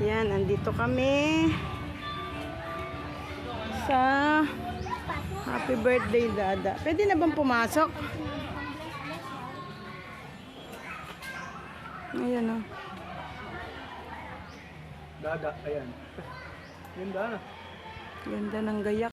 Yan, andito kami sa happy birthday, Dada. Pwede na bang pumasok? Ayan o. Dada, ayan. Ganda na. Ganda ng gayak.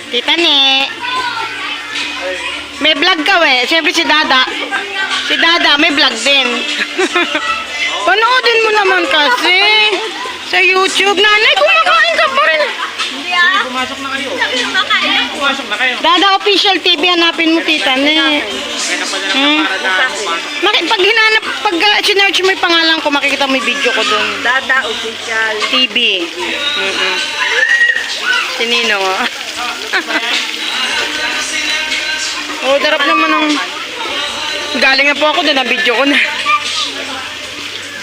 Tita Ne, may vlog ka Siyempre si Dada. Si Dada may vlog din. Panoodin mo naman kasi sa YouTube. Nanay, kumakain ka pa rin. Hindi ah. Pumasok na kayo. Kumakain. Pumasok na kayo. Dada Official TV, hanapin mo, Tita Ne. Pag hinanap, pag sinearch mo yung pangalan ko, makikita mo yung video ko doon. Dada Official TV. Si Ninong, oh. Oh, darap naman ng... Galing na po ako doon, na-video ko na.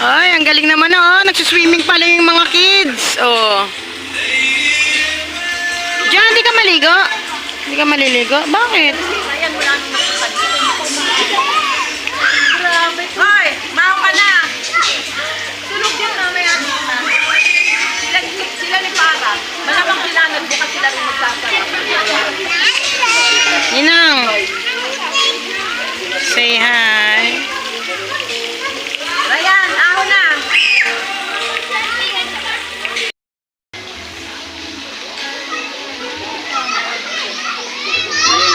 Ay, ang galing naman, oh. Nagsuswimming pala yung mga kids. Oh. Diyan, hindi ka maligo? Hindi ka maliligo? Bakit? Ayan, wala nang nakasal. Grabe. Hoy, mao ka na. Tulog yan mamaya na. Sila ni Para. Malamang sila nagbukas sila rin magsasara. Ninang. Say hi. Ryan, aho na.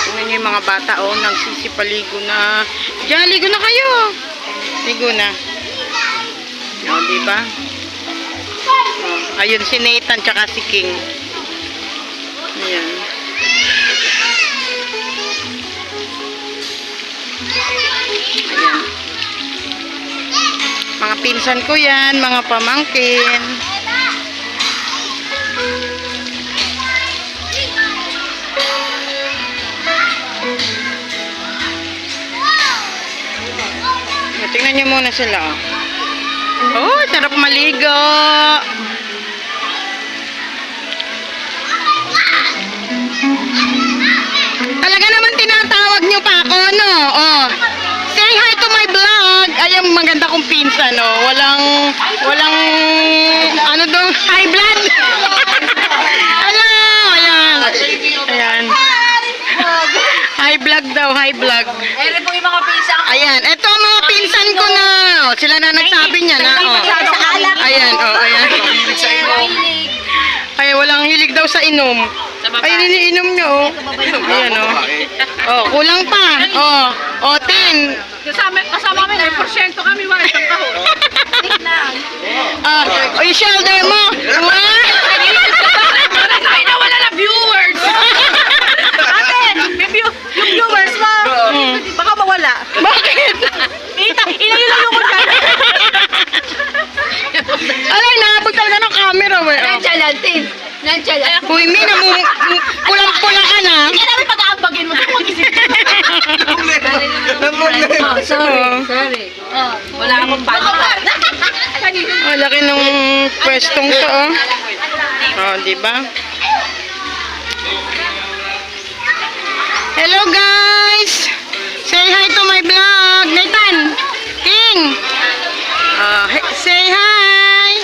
Tingnan nyo yung mga bata, oh, nagsisipaligo na. Diyan, ligo na kayo. Ligo na. O, oh, diba? Oh, ayun, si Nathan tsaka si King. Ayan. Ayan. Mga pinsan ko yan, mga pamangkin. Tingnan nyo muna sila. Oh, sarap maligo. Talaga naman tinatawag nyo pa ako, no? Oh. Say hi to my vlog. Ay, ang maganda kong pinsan, no? Walang, ano dong, high blood. Hello, ayan. Ayan. High vlog daw, high vlog. Ere po yung mga pinsan. Ayan, eto ang mga pinsan ko na. Oh, sila na nagsabi niya na. Oh. Ayan, oh, ayan. Ay, walang hilig daw sa inom. Ay, iniinom nyo, oh. Ayan, oh. Oh, kulang pa. Oh, oh, 10. Kasama kami, may porsyento kami, wala isang kahon. Ah, oh, yung shoulder mo. What? Ay, nawala na viewers! Ate, yung viewers mo, baka mawala. Bakit? Ilayo ko dyan. Alay, naabot talaga ng camera, we. Oh. Nandiyan. Uy, Min, pulang-pula ka na. Hindi ka namin pag-aambagin mo. Mag-isip ka. Sorry. Wala akong panika. Oh, laki ng pwestong to, oh. Oh, di ba? Hello, guys! Say hi to my vlog. Nathan! King! Say hi!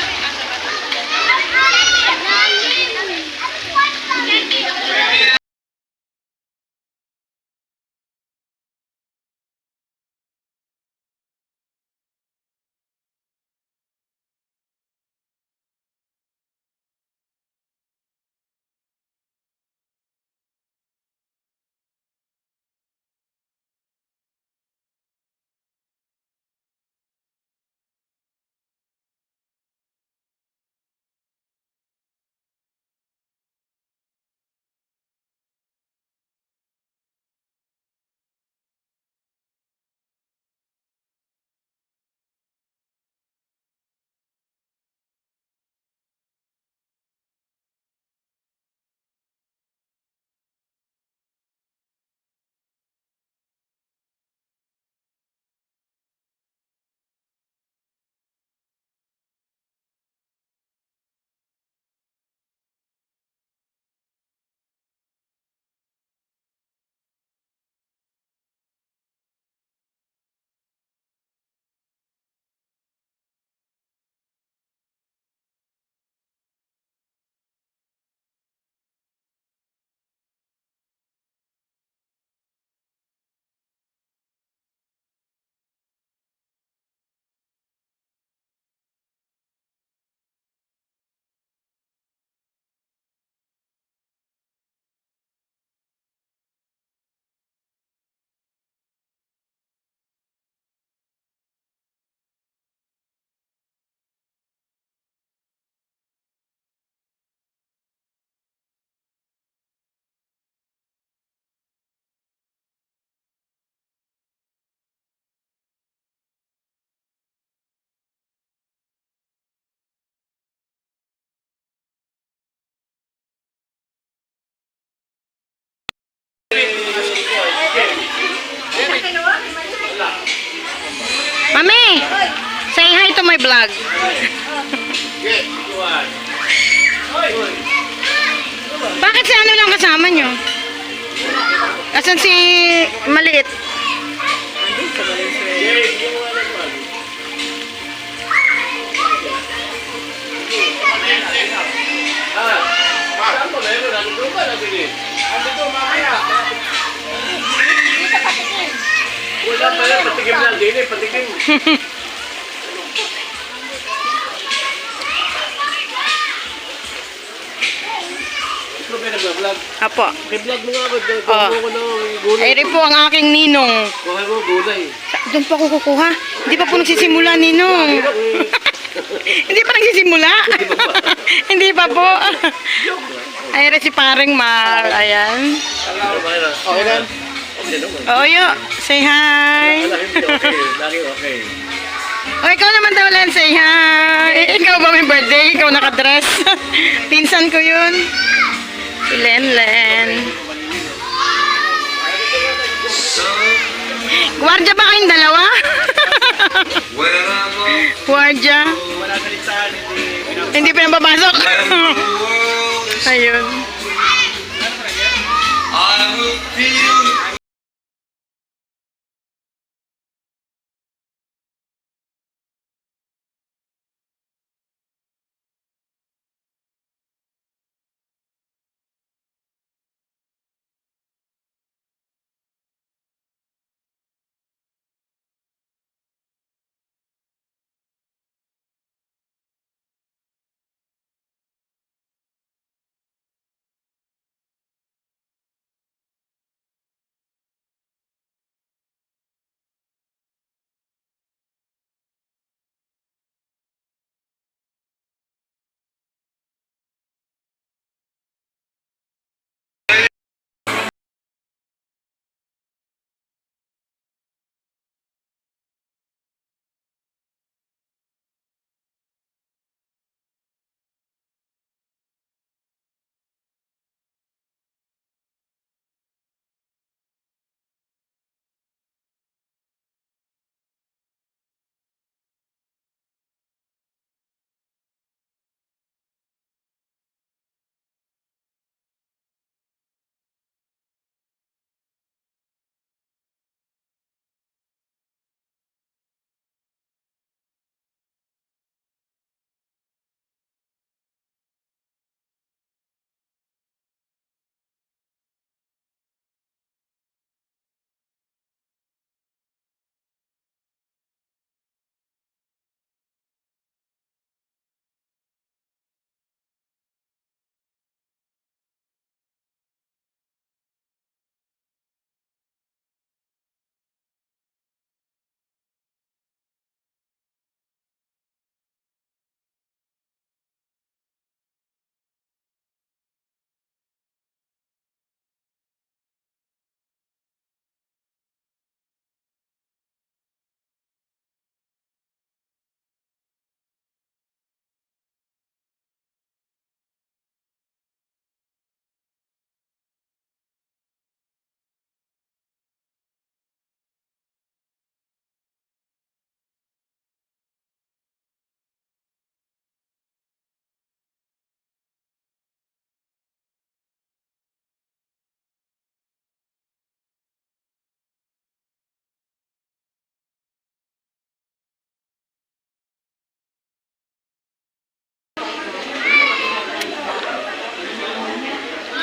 Mami! Say hi to my vlog. Bakit si ano lang kasama nyo? Asan si maliit? Wala pa yan, patikim lang din eh, patikim. Ito ba nag-vlog? Apo. I-vlog mo nga ako, Oh. ko ng gulay. Ay rin po ang aking ninong. Kuha mo gulay. Doon pa ako kukuha. Hindi pa po nagsisimula, ninong. Hindi pa nagsisimula. Hindi pa po. Ay rin si paring Mar. Ayan. Okay lang? Okay naman. Oo, yo. Say hi. Lagi okay. O, ikaw naman daw lang, say hi. Ikaw ba may birthday? Ikaw nakadress? Pinsan ko yun. Si Lenlen. Guardia ba kayong dalawa? Guardia. Wala sa listahan, Hindi pinapapasok. Ayun. I will feel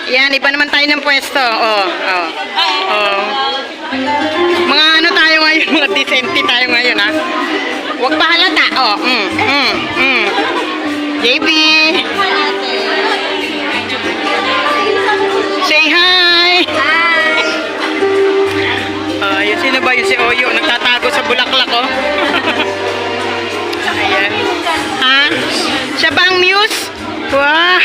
Yan, iba naman tayo ng pwesto. Oh, oh. Oh. Mga ano tayo ngayon, mga decente tayo ngayon, ha? Huwag pa halata. Oh, JB. Say hi. Yun sino ba? Yun si Oyo. Nagtatago sa bulaklak, oh. Ayan. Ha? Siya ba ang muse? Wow.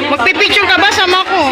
Magpipicture ka ba? Sama ko.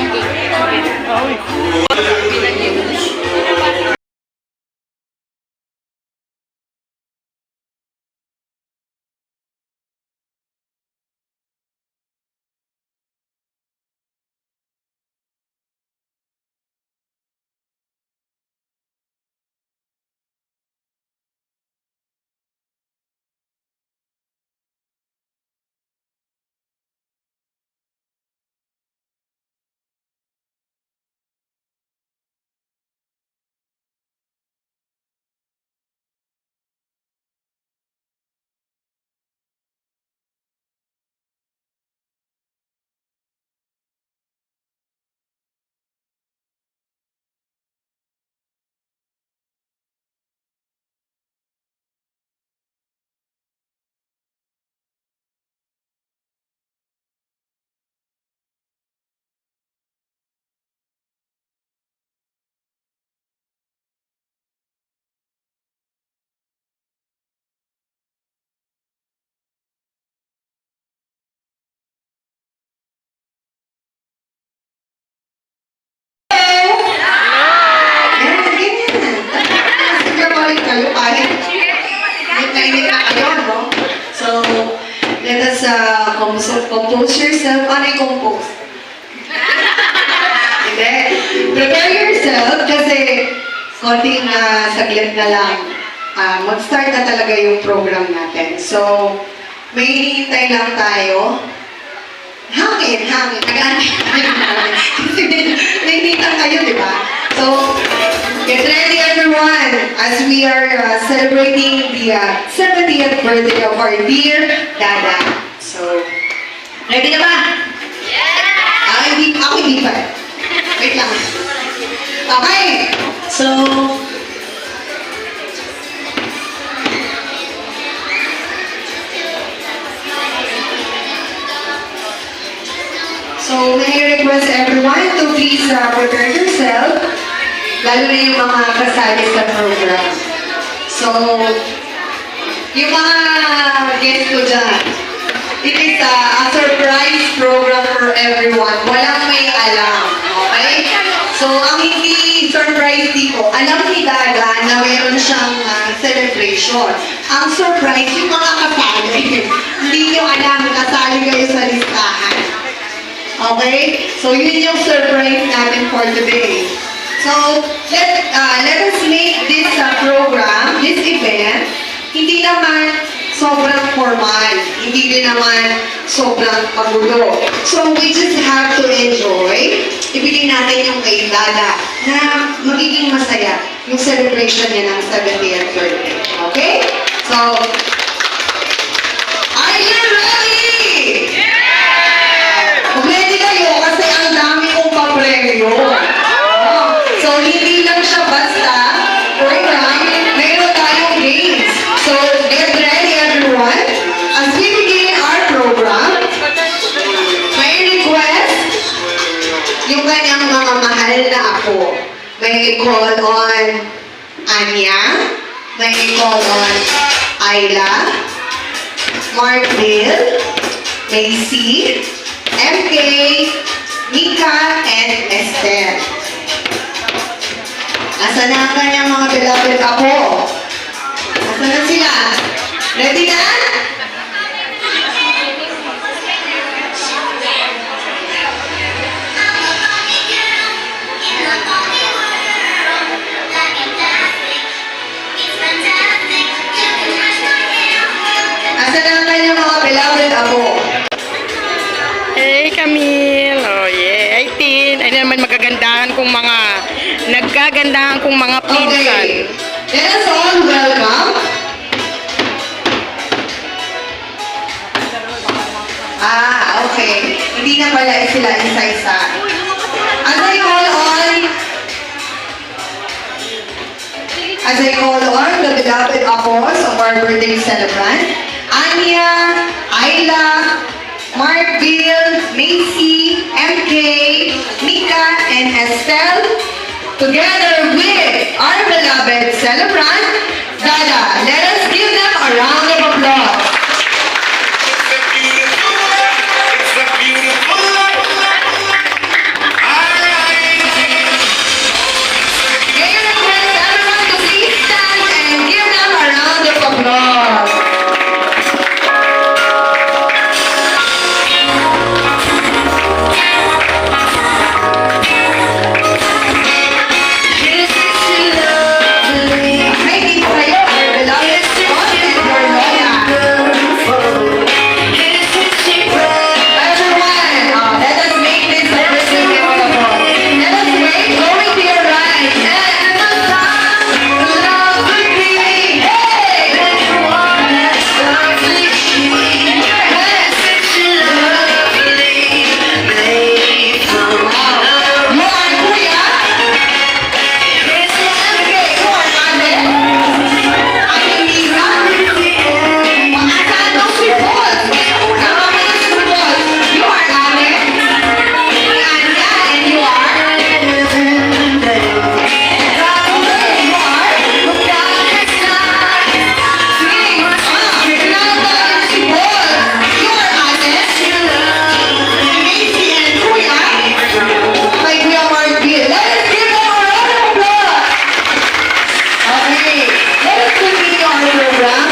So, let us compose yourself. Ano yung compose? Hindi. Prepare yourself kasi konting saglit na lang. Mag-start na talaga yung program natin. So, may hinihintay lang tayo. Hangin. Nag-aantay namin. Kasi may hinihintay kayo, di ba? So, get ready everyone as we are celebrating the 70th birthday of our dear Dada. So, ready na ba? Yeah! Ako hindi pa. Wait lang. Okay. So, may I request everyone to please prepare yourself, lalo na yung mga kasali sa program. So, yung mga guests ko dyan, it is a surprise program for everyone. Walang may alam, okay? So, ang hindi surprise dito, alam ni Dada na meron siyang celebration. Ang surprise, yung mga kasali. Hindi nyo alam, kasali kayo sa listahan. Okay? So, yun yung surprise natin for today. So, let us make this program, this event, hindi naman sobrang formal, hindi din naman sobrang pagulo. So, we just have to enjoy. Ibigay natin yung kay Dada na magiging masaya yung celebration niya ng 70th birthday. Okay? So, are you ready? Ready kayo kasi ang dami kong papremyo. So, hindi lang siya basta program, meron tayong games. So, get ready everyone. As we begin our program, may request yung kanyang mga mahal na apo. May call on Anya, may call on Ayla, Marville, Macy, MK, Mika, and Esther. Asa na ang kanyang mga beloved apo? Asa na sila? Ready na? Asa na ang kanyang mga beloved apo? Hey, Camille. Oh, yeah. 18. Ay naman magagandahan kong mga, nagkagandahan kong mga pinsan. Okay. Let us all welcome Okay. Hindi na pala sila isa-isa. As I call on the beloved apples of our birthday celebrant, Anya, Ayla, Mark Bill, Macy, MK, Mika, and Estelle, together with our beloved celebrant, Dada. Let us give them a round of applause. It's a beautiful life. May I request everyone to please stand and give them a round of applause. May dito kayo, our beloved Scott and your Lola. Everyone, let us make this a birthday memorable. Let us wait, going to your right. And the time to love would be. Hey! You are Kuya? Okay, you are Ate? Ate Mira? Asan ang sipot? Kasama mo yung sipot. You are Ate? Anya, and you are? Okay, you are? Sige, kilala ko ang sipot. You are Ate? Macy and Kuya? Kay Kuya Mark Bill. Let us give them a round of applause. Okay, let us continue our program.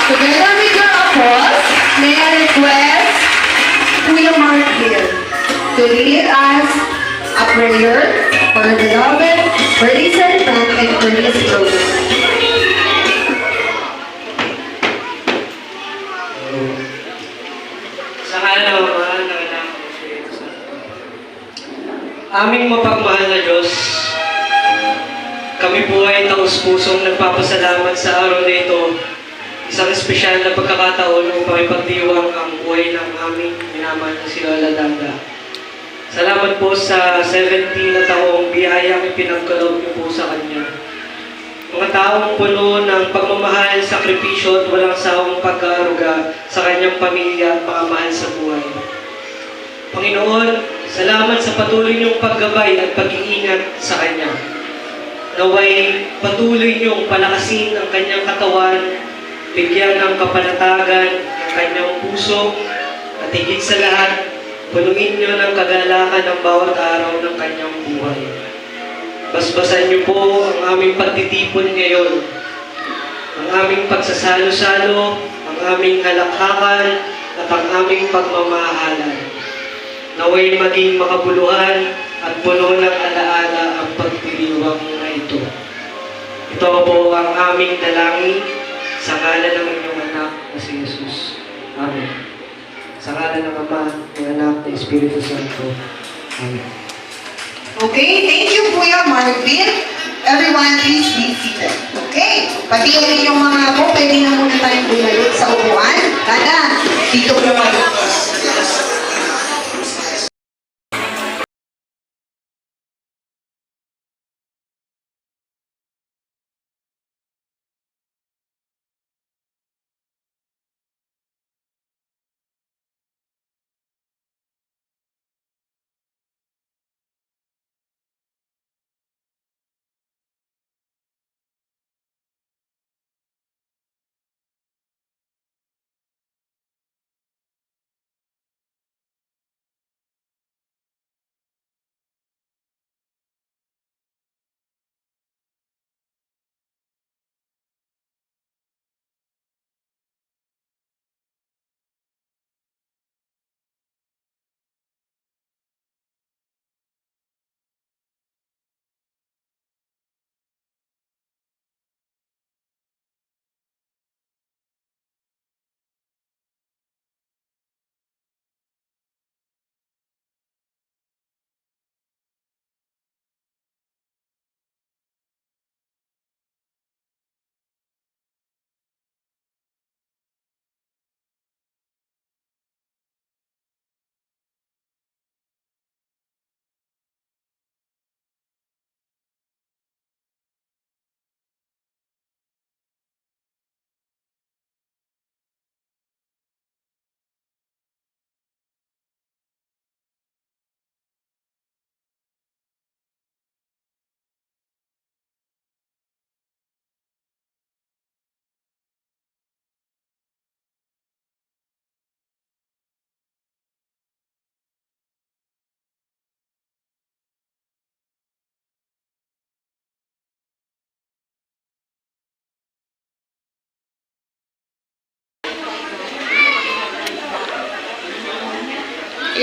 Together with your applause, may I request Kuya Mark Hill to lead us a prayer for the beloved birthday celebrant and for this program. Sa ngalan ng Ama, ng Anak, ng Espiritu Santo. Aming mapagmahal na Diyos, kami po ay taus-pusong nagpapasalamat sa araw na ito. Isang espesyal na pagkakataon upang ipagdiwang ang buhay ng aming minamahal na si Lola Danda. Salamat po sa 17 na taong biyayang ipinagkaloob niyo po sa Kanya. Mga taong puno ng pagmamahal, sakripisyo at walang sawang pag-aaruga sa kanyang pamilya at mga mahal sa buhay. Panginoon, salamat sa patuloy niyong paggabay at pag-iingat sa Kanya. Naway patuloy niyong palakasin ang kanyang katawan, bigyan ng kapanatagan ang kanyang puso, at higit sa lahat, punuin niyo ng kagalakan ang bawat araw ng kanyang buhay. Basbasan niyo po ang aming pagtitipon ngayon, ang aming pagsasalo-salo, ang aming halakhakan, at ang aming pagmamahalan. Naway maging makabuluhan at puno ng alaala ang pagdiriwang na ito. Ito po ang aming dalangin sa ngalan ng inyong anak na si Jesus. Amen. Sa ngalan ng Ama, ng Anak, ng Espiritu Santo. Amen. Okay, thank you Kuya Mark Bill. Everyone, please be seated. Okay, pati yung mga po, pwede na muna tayong bumalik sa upuan. Dada, dito po kayo.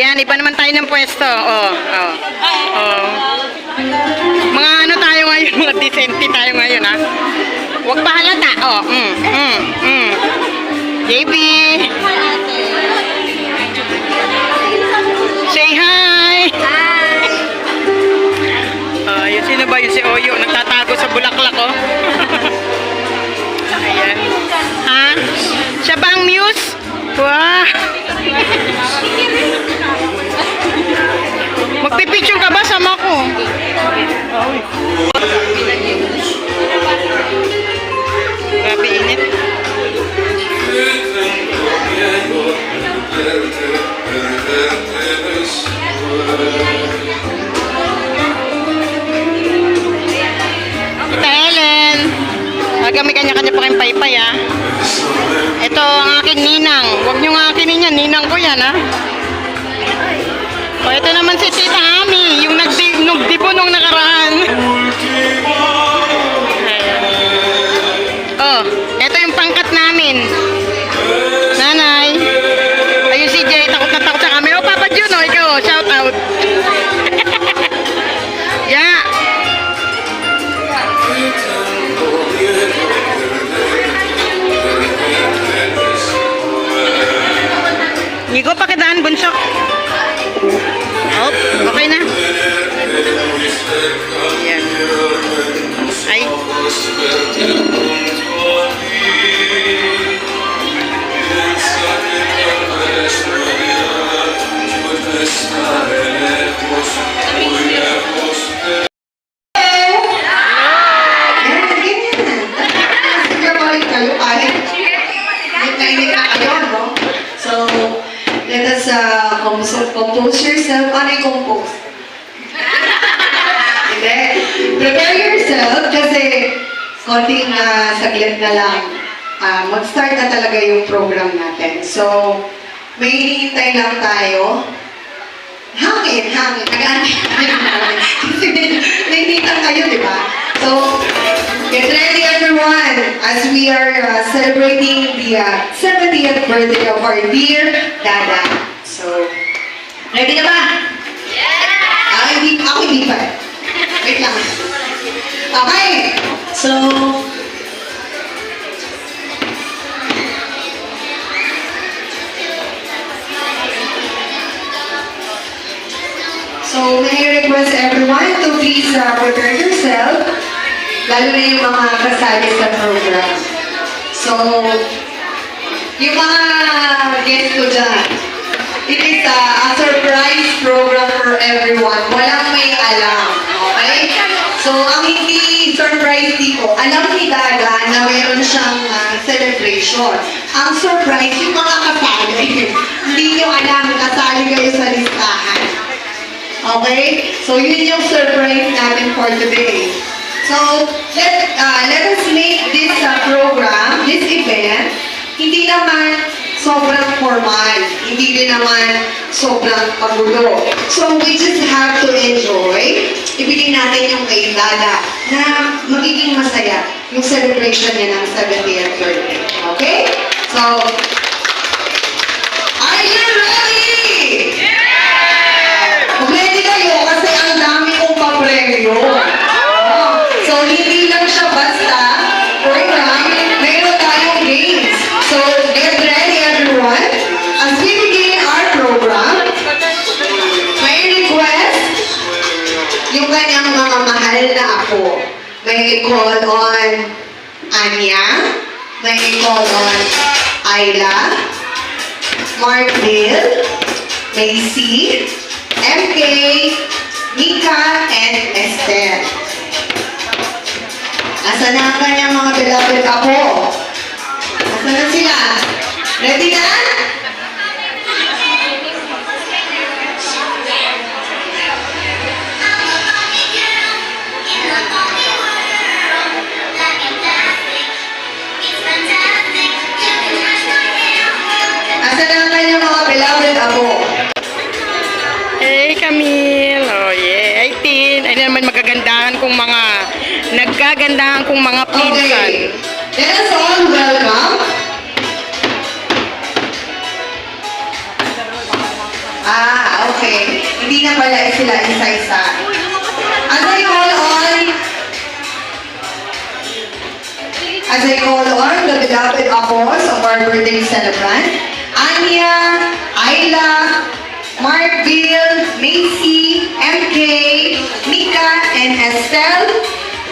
Ayan, iba naman tayo ng pwesto. Mga ano tayo ngayon, mga decente tayo ngayon, ha? Huwag pa halata. JB. Say hi. Yun, sino ba yun? Si Oyo, nagtatago sa bulaklak, oh. Ayan. Ha? Siya ba ang muse? Wow. Magpipicture ka ba? Sama ko. Grabe init. Tita Helen. Kami kanya-kanya pa kayong paypay, ha? Ito ang aking ninang. Huwag nyo nga akinin yan. Ninang ko yan, ha? O, ito naman si Tita Ami. Yung nagdibo nung nakaraan. Ayan. Oh, ito yung pangkat namin. Nanay. Ayun si Jay. Takot na takot sa kami. Oh, Papa Jun, oh, ikaw. Shout out. Yeah. Nigo, pakidaan, bunsok. Oh, okay na. Ayan. Ay. Let us compose yourself. Ano yung compose? Hindi. Prepare yourself kasi konting saglit na lang. Mag-start na talaga yung program natin. So, may hinihintay lang tayo. Hangin. Nag-antay namin. Kasi nahinihintay kayo, di ba? So, get ready everyone as we are celebrating the 70th birthday of our dear Dada. So, ready na ba? Yeah! Ako hindi pa. Wait lang. Okay. So, may I request everyone to please prepare yourself, lalo na yung mga kasali sa program. So, yung mga guests ko dyan, it is a surprise program for everyone. Walang may alam, okay? So, ang hindi surprise dito, alam ni Dada na meron siyang celebration. Ang surprise, yung mga kasali. Hindi nyo alam, kasali kayo sa listahan. Okay? So, yun yung surprise natin for today. So, let us make this program, this event, hindi naman sobrang formal, hindi din naman sobrang pagulo. So, we just have to enjoy. Ibigay natin yung kay Dada na magiging masaya yung celebration niya ng 70th birthday. Okay? So, are you ready? Ready kayo kasi ang dami kong papremyo. So, hindi lang siya basta program, mayroon tayong games. So, get ready everyone. As we begin our program, may request yung kanyang mga mahal na apo. May call on Anya, may call on Ayla, Marville, Macy, MK, Mika, and Esther. Asa na ang kanyang mga beloved apo? Asa na sila? Ready na? Asa na ang kanyang mga beloved apo? Hey, Camille. Oh, yeah. 18. Ay naman magagandahan kong mga, nagkagandahan kong mga pinsan. Okay. Let us all welcome Ah, okay. Hindi na pala sila isa-isa. As I call on the beloved couples of our birthday celebrant, Anya, Ayla, Mark Bill, Macy, MK, Mika, and Estelle,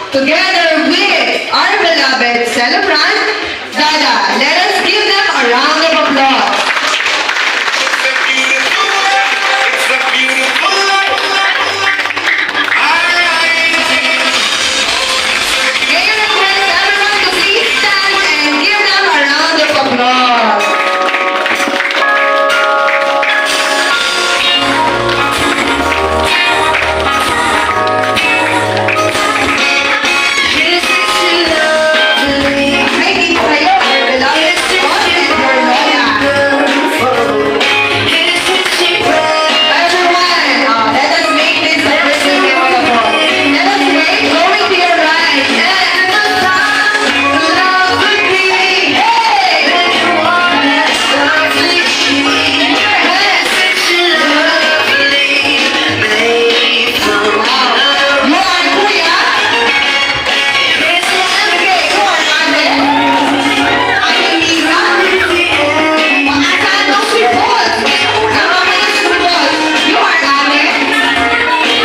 together with our beloved celebrant, Dada. Let us give them a round of applause. It's a beautiful life. May I request everyone to please stand and give them a round of applause. May dito kayo, our beloved Scott and your Lola. Everyone, let us make this a Christmas memorable. Let us wait, going to your right. And the time to love would be, hey! You are Kuya? Okay, you are Ate? Ate Mira? Asan ang sipol? Sama mo yung sipol. You are Ate?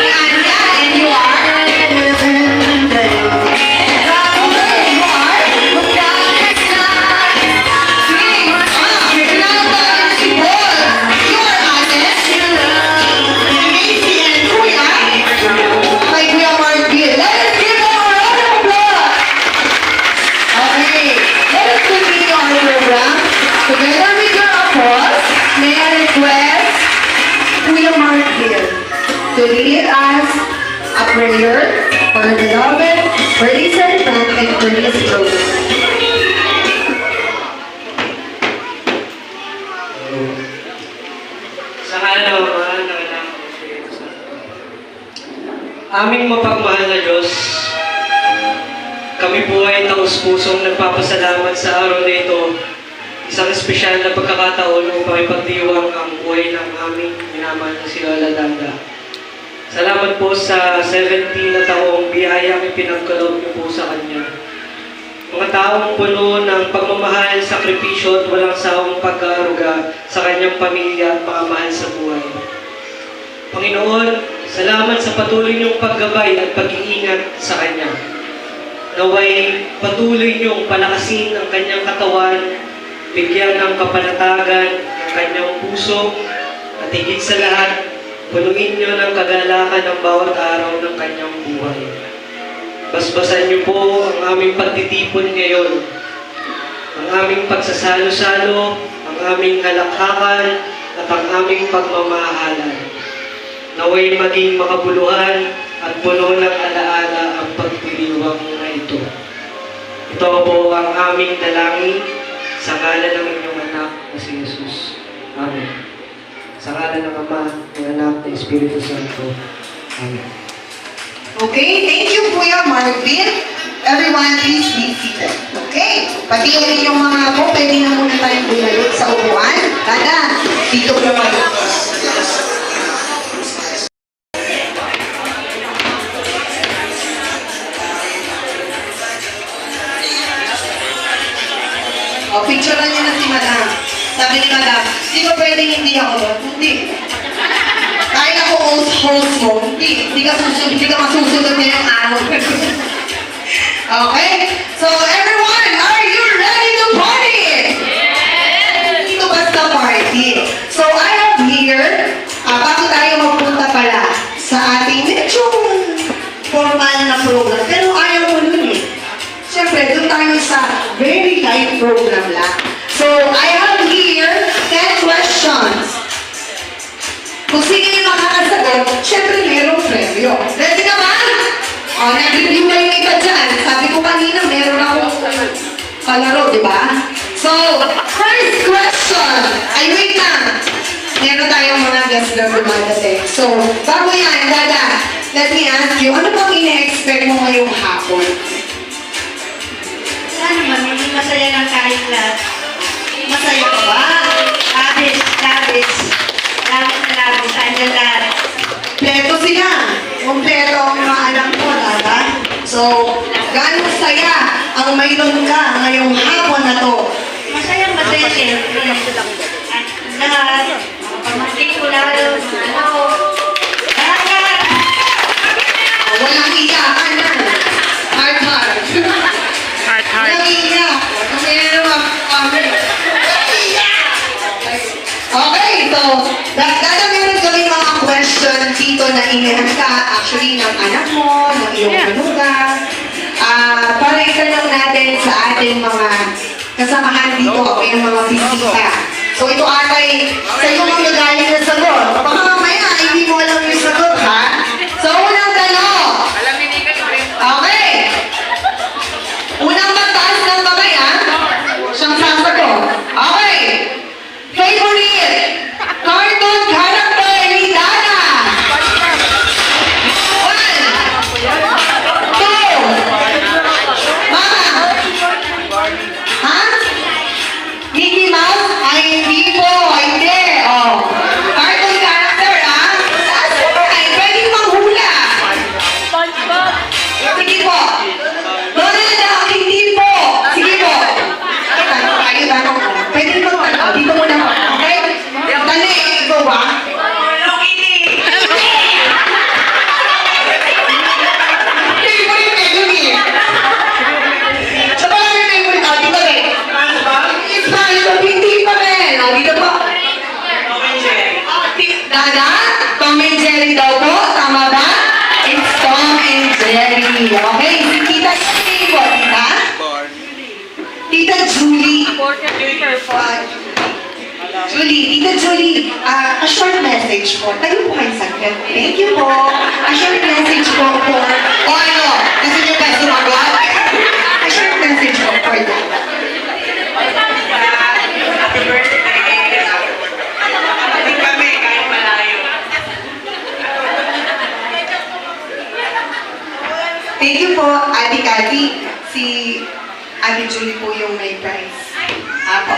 Anya, and you are? Okay, you are? Sige, kilala ko yung sipol. You are Ate? Macy and Kuya? Kay Kuya Marvin. Let us give them a round of applause. Okay, let us continue our program. Together with your applause, may I request Kuya Marvin to lead us a prayer for the beloved birthday celebrant and for this program. Sa ngalan ng Ama, ng Anak, ng Espiritu Santo. Aming mapagmahal na Diyos, kami po ay taus-pusong nagpapasalamat sa araw na ito. Isang espesyal na pagkakataon upang ipagdiwang ang buhay ng aming minamahal na si Lola Danda. Salamat po sa 17 na taong biyayang ipinagkaloob niyo po sa Kanya. Mga taong puno ng pagmamahal, sakripisyo at walang sawang pag-aaruga sa kanyang pamilya at mga mahal sa buhay. Panginoon, salamat sa patuloy niyong paggabay at pag-iingat sa Kanya. Naway patuloy niyong palakasin ang kanyang katawan, bigyan ng kapanatagan ang kanyang puso, at higit sa lahat, punuin niyo ng kagalakan ang bawat araw ng kanyang buhay. Basbasan niyo po ang aming pagtitipon ngayon, ang aming pagsasalo-salo, ang aming halakhakan, at ang aming pagmamahalan. Naway maging makabuluhan at puno ng alaala ang pagdiriwang na ito. Ito po ang aming dalangin sa ngalan ng inyong anak na si Jesus. Amen. Sa ngalan ng Ama, ng Anak, ng Espiritu Santo. Amen. Okay, thank you, Kuya Marvin. Everyone, please be seated. Okay, pati yung mga po, pwede na muna tayong bumalik sa upuan. Dada, dito po kayo. O, picturean niyo na si Madam. Sabi ni Madam, di ba pwedeng hindi ako doon? Hindi. Kahit ako host mo, hindi ka masusunod na yung araw. Okay? So, everyone, are you ready to party? Hindi ito basta party. So, I have here, bago tayo magpunta pala sa ating medyo formal na program. Pero ayaw mo nun eh. Siyempre, doon tayo sa very light program lang. So, I have here 10 questions. Kung sino yung makakasagot, syempre merong premyo. Ready ka ba? O, nag-review na yung iba dyan. Sabi ko kanina, meron akong kalaro, di ba? So, first question. Ay, wait lang. Meron tayong mga guest na dumadating. So, bago yan, Dada, let me ask you, ano bang ina-expect mo ngayong hapon? Sana naman, maging masaya ng kahit lahat. Masaya ka ba? Labis. Labis na labis. Dahil na, kompleto sila. Kompleto ang mga anak ko, Dada. So, gaano saya ang mayroon ka ngayong hapon na to. Masaya siyempre. At lahat, pamangkin ko lalo, lahat. Walang iyakan na. Heart. Heart. Walang iyak. Kasi naman kami. Okay, so, dada meron kami mga question dito na inihanda actually ng anak mo, ng iyong manugang. Para itanong natin sa ating mga kasamahan dito o yung mga bisita. So ito atay sa iyo magagaling na sagot. Baka mamaya hindi mo alam yung sagot, ha? So unang tanong. Okay. Unang magtaas ng kamay, ha? Siyang sasagot. Okay. Favorite cartoon character ni Dana? 1, 2, Mama. Ha? Mickey Mouse? Ay, hindi po. Hindi. Oh. Cartoon character, ha? Ay, pwedeng manghula. Sige po. Donald Duck, hindi po. Sige po. Tanong tayo, tanong. Pwedeng magtanong. Dito muna po. Okay? Dali, ikaw ba? Favorite Melody. Sa pala yung favorite, dito rin. Smile, hindi pa rin. Dito po. Dada, Tom and Jerry daw po. Tama ba? It's Tom and Jerry. Okay, si Tita Julie po. Tita Julie. Tita Julie, a short message po. Tayo po kayo saglit. Thank you po. A short message po for... O ano? Gusto niyo ba sumagot? A short message po for that. Happy birthday! Kapatid kami, kahit malayo. Thank you po, Ate Cathy. Si Ate Julie po yung may prize. Apo.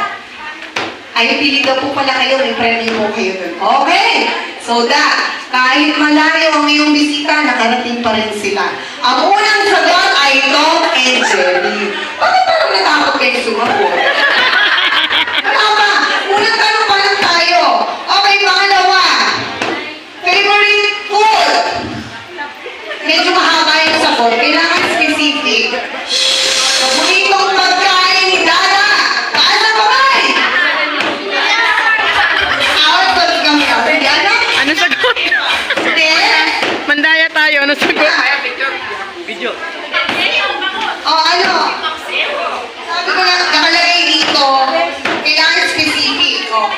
Ay, pili daw po pala kayo, may premyo po kayo dun. Okay! So, kahit malayo ang iyong bisita, nakarating pa rin sila. Ang unang sagot ay Tom and Jerry. Bakit parang natakot kayo sumagot? Tama! Unang tanong pa lang tayo. Okay, pangalawa. Favorite food? Medyo mahaba yung sagot. Kailangan specific. Paboritong pagkain ni Dada. Taas ang kamay! Awat ba di kami ako? Dada? Ano sagot? Hindi? Mandaya tayo. Ano sagot? Video. O ano? Sabi ko lang, nakalagay dito. Kailangan specific. O.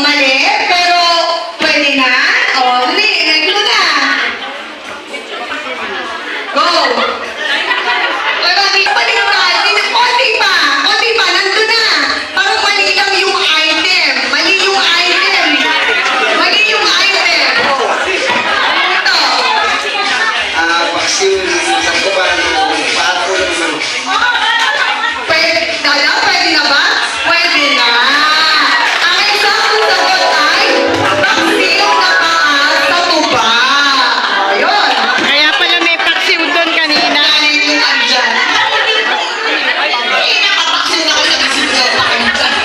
Mali, pero pwede na. O, dali, ready mo na. Go! Pero di pa rin konti pa, nandun na. Parang mali lang yung item. Mali yung item. Ito. Vaccine sa kubano, pato naman. Pwede na ba? Pwede na. Ang isang sagot ay vaccine na paa sa tuba. Ayun. Kaya pala may paksiw doon kanina. Dahil yung andyan. Nakapaksin ako sa isigaw pa kayo dyan.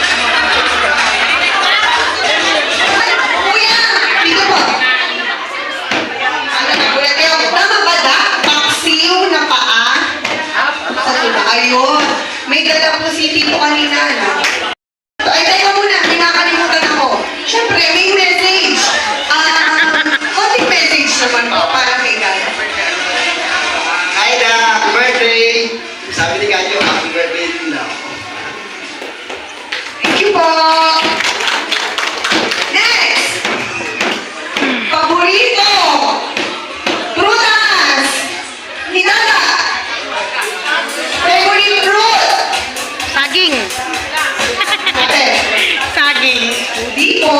Ay, kuya! Dito po. Ano na, kuya Teo? Tama ba da? Paksiw na paa sa tuba. Ayun. May dala po si Tito kanina, ano? Ay, teka muna. Pinakalimutan ako. Siyempre, may message. Konting message naman po para kay Gala. Hi da, happy birthday! Sabi ni Kanyo, happy birthday din daw. Thank you po! Next! Paborito! Prutas! Hinala! Favorite fruit! Saging. Ate, Saging. hindi po.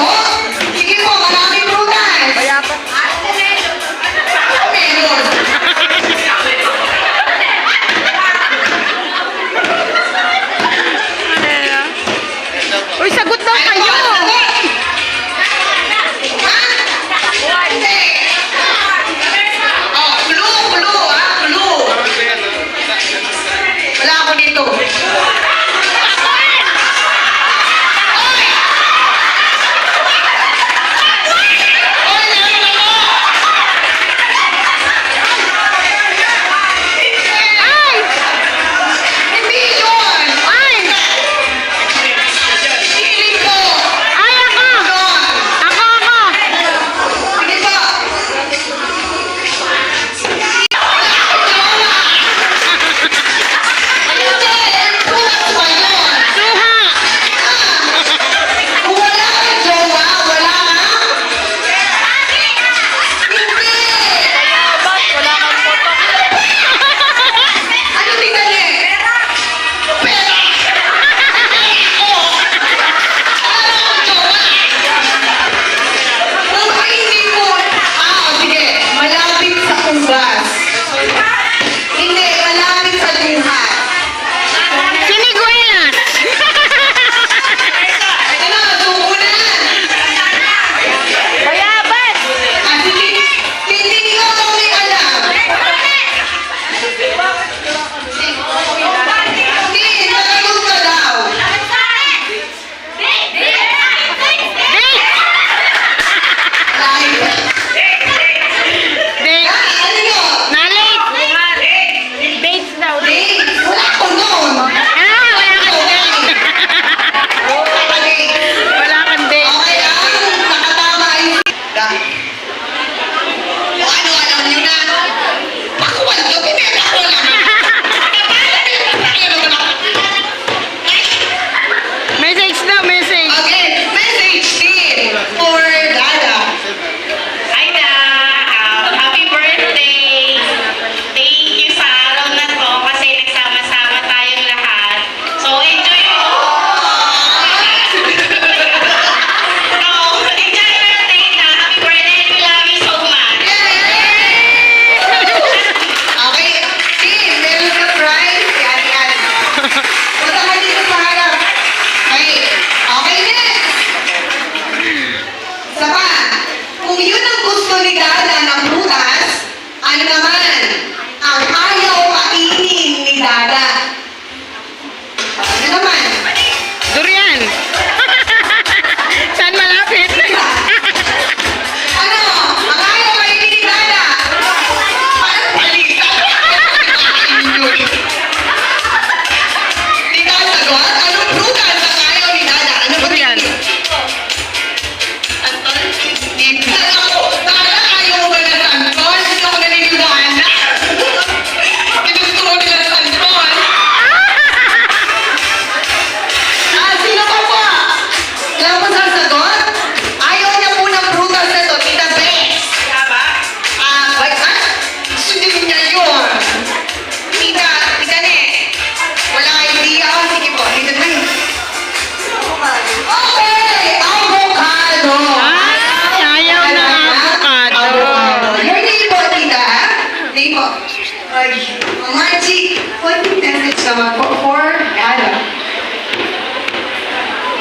Margie. Margie, konting message naman po for Ana.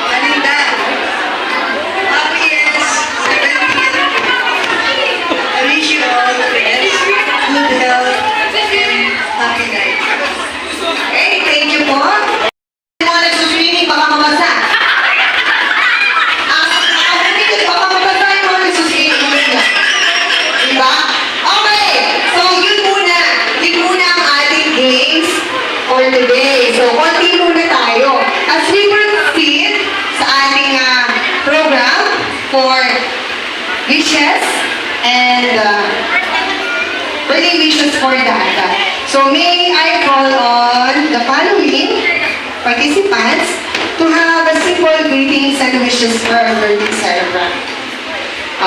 Alinda. Happy years, 70th. I wish you all the best, good health, and happy life. Okay, thank you po. Mga nagsuswimming, baka mabasa. Baka mabasa yung mga nagsuswimming. Diba? Okay, so yun muna ang ating games for today. So, konti muna tayo. As we proceed sa ating program for wishes and birthday wishes for Dada. So, may I call on the following participants to have a simple greetings and wishes for our birthday celebrant.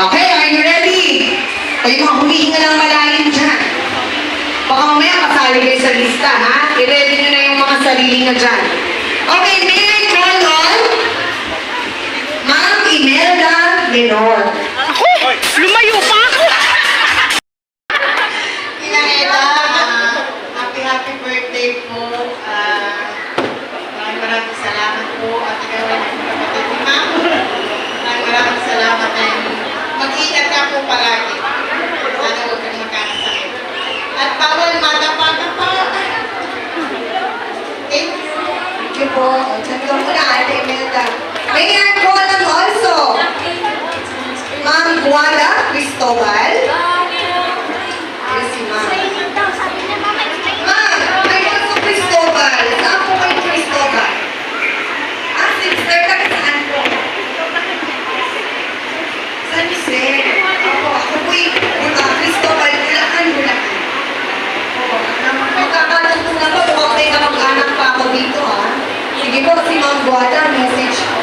Okay, are you ready? O yung mga humihinga ng malalim dyan. Baka mamaya kasali kayo sa lista, ha? I-ready nyo na yung mga sarili nyo dyan. Okay, may I call on Ma'am Imelda Menor. Ako! Lumayo pa ako! Imelda, happy birthday po. Maraming salamat po at ikaw ay kapatid ni Ma'am. Maraming salamat and mag-ingat ka po palagi. Sana huwag kang magkakasakit. At bawal madapa-dapa. Thank you. Thank you po. O, dyan ka muna, Ate Imelda. May I call on also Ma'am Guada Cristobal. Yes, si Ma'am. Ma'am, may gusto Cristobal. Saan po kayo Cristobal? Sister, taga saan po? San Jose. Ako po'y Cristobal, Bulacan. Magkakalanto na po, mukhang may kamag-anak pa ako dito, ha? Sige po, si Ma'am Guada, message po.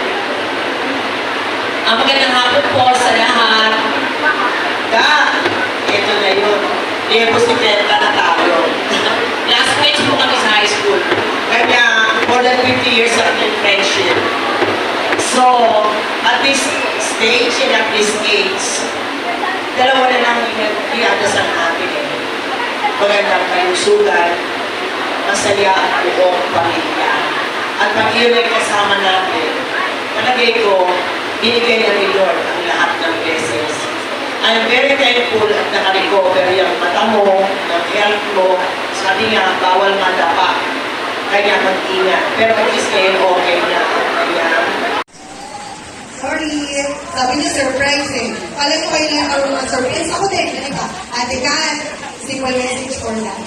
Magandang hapon po sa lahat. Ito na yun. Lebo si Teta na tayo. Last match po kami sa high school. Kanya, more than 50 years of friendship. So, at this stage and at this age, dalawa na lang iadasal natin eh. Magandang kalusugan, masaya at buong pamilya. At pag yun ay kasama natin, palagay ko, binigay na ni Lord ang lahat ng blessings. I'm very thankful at nakarecover yung mata mo, ng health mo. Sabi nga, bawal madapa. Kaya mag-ingat. Pero at least ngayon okay na. Kaya, Sorry, sabi niya surprise eh. Alam ko kayo lang ang mga surprise. Ako din, ganito. Ate Kat, simple message for that.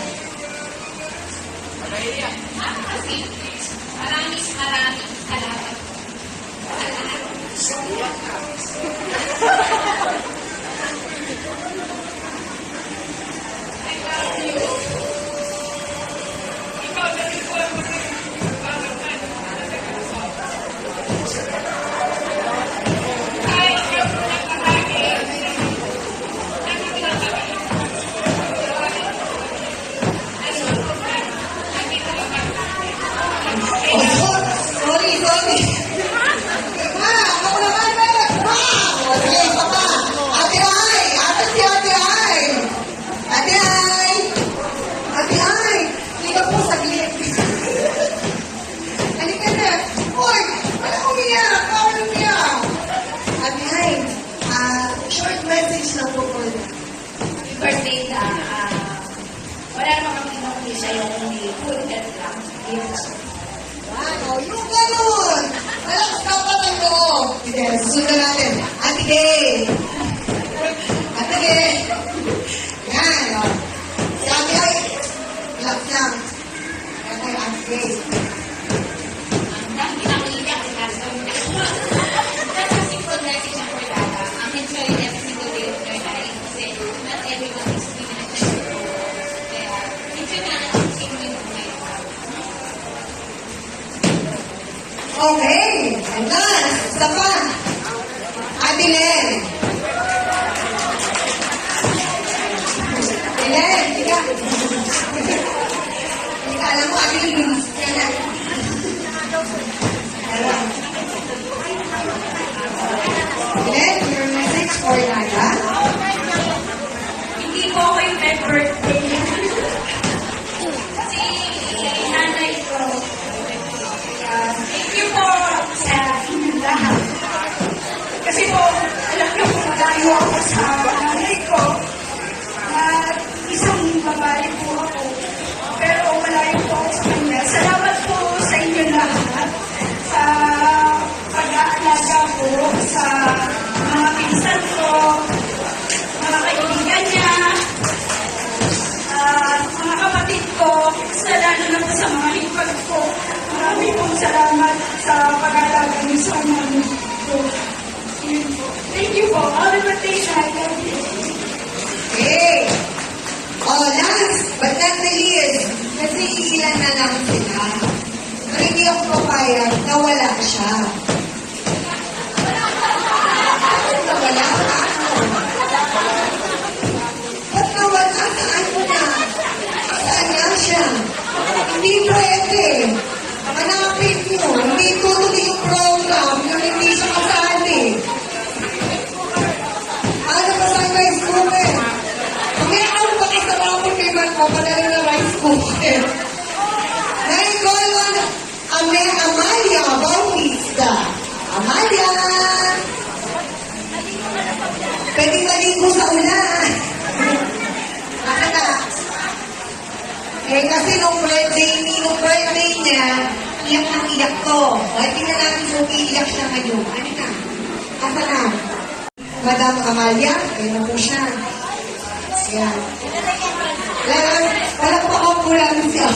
Maraming salamat. Sorry. Ako naman, sige, isa pa. Ate Ay! Hindi po saglit. Halika na. Uy! Wala umiyak! Bawal umiyak! Ate Ay, short message lang po po. Birthday na, wala naman kami nakunin sa'yo kundi food and drunk. Wow, yung ganun! Malakas ka pa tayo! Sige, susunod natin. Ate Gay! Yan, o. Si Ate Ay, relax lang. Yan tayo, Ate Gay. Ang dami na uliyak si Carson. That's a simple message for Dada. I'm enjoying every single day of their life kasi not everyone is privileged to go. Kaya, enjoy na lang ang simple mo ngayon. Okay, and last, isa pa. Ate Len. Len, tika. Tika, alam mo, Ate Len, lumis ka na. Len, your message for Naga? Hindi po ako yung pet birthday. po ako sa nanay ko at isang babae po ako. Pero malayo po ako sa kanya. Salamat po sa inyo lahat sa pag-aalaga po sa mga pinsan ko, mga kaibigan niya, mga kapatid ko, lalo na po sa mga hipag ko. Marami pong salamat sa pag-aalaga niyo sa mga ko. Thank you po. All the birthdays, I love you. Okay. Oh, last but not the least, kasi ilan na lang sila. Pero hindi ako papayag na wala siya. Nawala? Ba't nawala? Saan mo na? Saan na siya? Hindi pwede. Hanapin mo. Hindi tuloy yung program yung hindi siya kasali. Ano ba sa rice cooker? Meron ba ka sa mga pagkiman mo padala na rice cooker? Na-call on Amalia Bautista. Amalia! Pwede maligo sa ulan. Nakata. Eh kasi nung birthday niya, iyak ng iyak ko. O, tingnan natin kung iiyak siya ngayon. Ano na? Asa na? Madam Amalia, ayun na po siya. Yan. Wala po ako lang siya.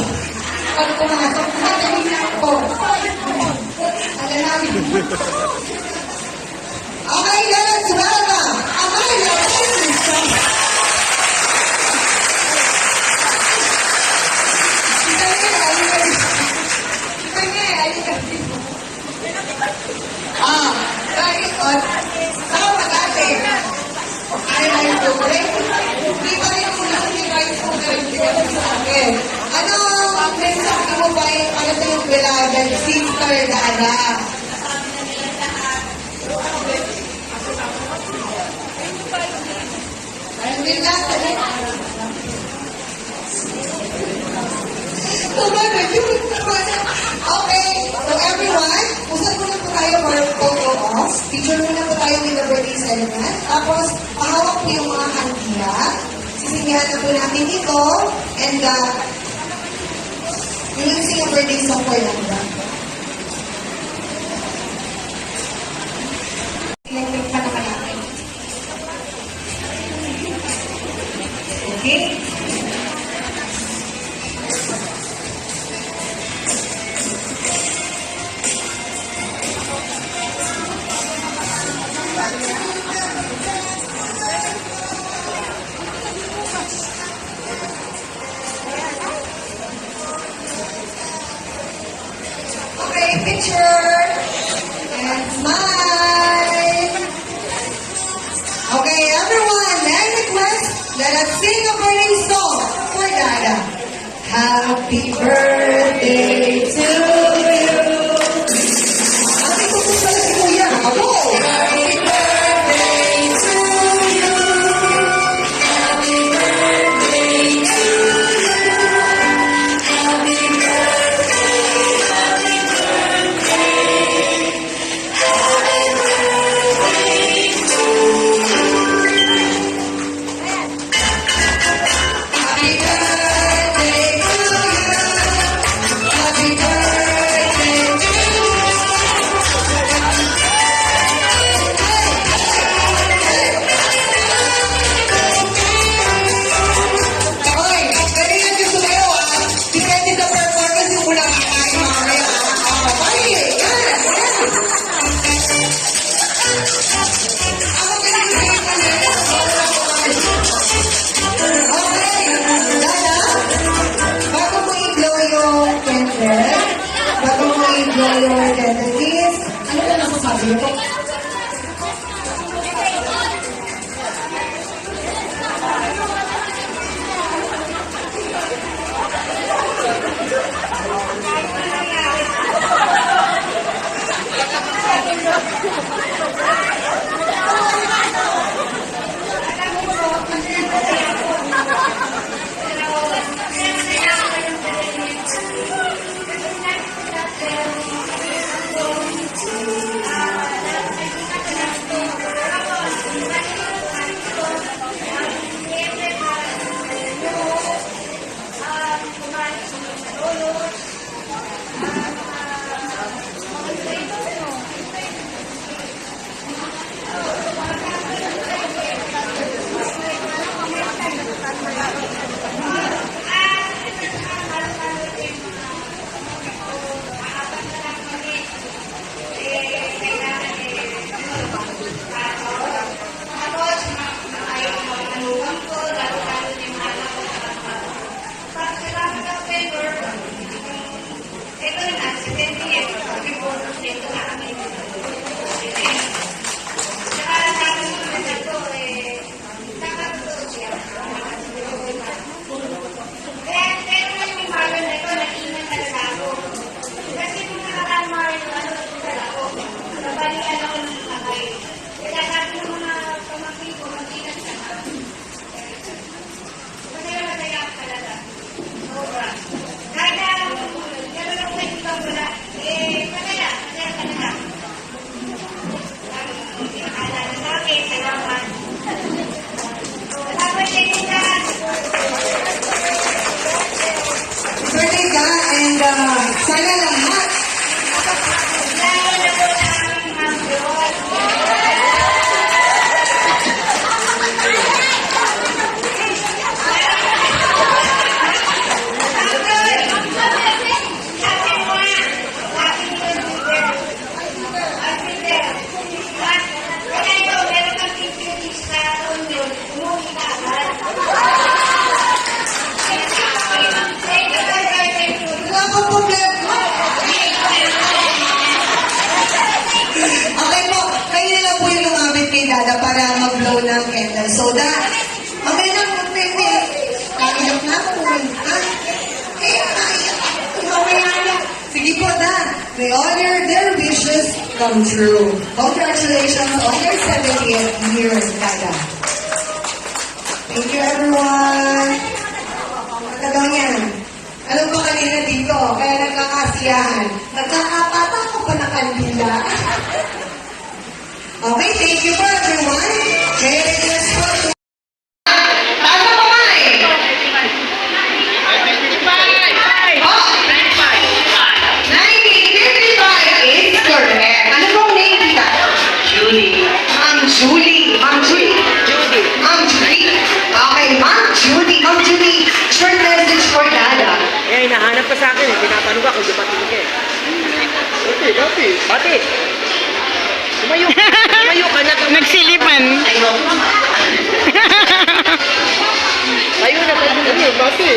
Pag pumasok, magaling na ako. Alam namin. Okay, let's welcome Amalia Bautista. Tama natin. Ay, rice cooker. Hindi pa rin kung lang yung rice cooker yung sa akin. Ano ang mensahe mo ba yung para sa yung bilagan, Sister Dana? Okay, so everyone, usap muna po tayo for photo off. Picture muna po tayo with the birthday element. Tapos, pahawak po yung mga hanggiya. Sisindihan na po natin ito. And, we will sing a birthday song for Landa. Electric pa naman natin. Okay? Okay, picture. And smile. Okay, everyone, may I request let us sing a birthday song for Dada. Happy birthday to you. Happy ko po pala si Kuya. Ako. Happy birthday to you. Happy birthday to you. Happy birthday, happy birthday. Happy birthday to you. Happy birthday to you. Happy birthday to you. Okay, ganyan yung sumayo ah. Depende sa performance yung unang kakain mamaya. Bye! Yan! Ako ganyan yung okay, Dada, bago mo i-blow yung candle, bago mo i-blow yung candle is, ano ba nasasabi mo? May all their wishes come true. Congratulations on your 70th year, Dada. Thank you, everyone. Talagang yan. Alam ko kanina dito, kaya nagkakasiyahan. Nagkakapata ko pa ng kandila. Okay, thank you po, everyone. Merry Christmas. Taas na kamay! Oh! 1955 is correct. Ano pong name kita? Julie. Ma'am Julie. Ma'am Julie. Ma'am Julie. Okay, Ma'am Julie. Ma'am Julie, short message for Dada. Eh, hinahanap ka sa akin eh. Tinatanong ka kung di ba tinig eh. Bati. Tumayo ka na. Nagsilipan. Tayo na. Bati.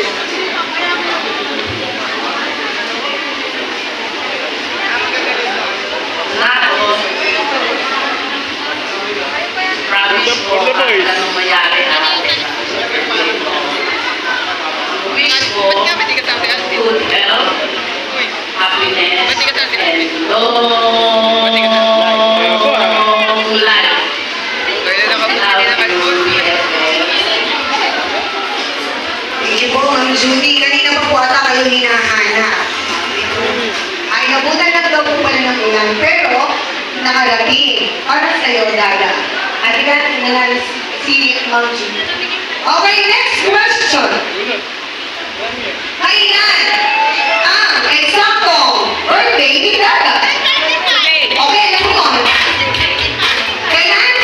Promise ko, kahit anong mayari natin. Wish ko, good health, happiness, and long life. Thank you po, Ma'am Julie. Kanina pa po ata kayo hinahanap. Ay, nabutan lang daw po pala ng ulan. Pero, nakarating. Para sa'yo, Dada. At ilan nanalo si Ma'am Julie. Okay, next question. Kailan ang eksaktong birthday ni Dada? Okay, alam mo. Kailan?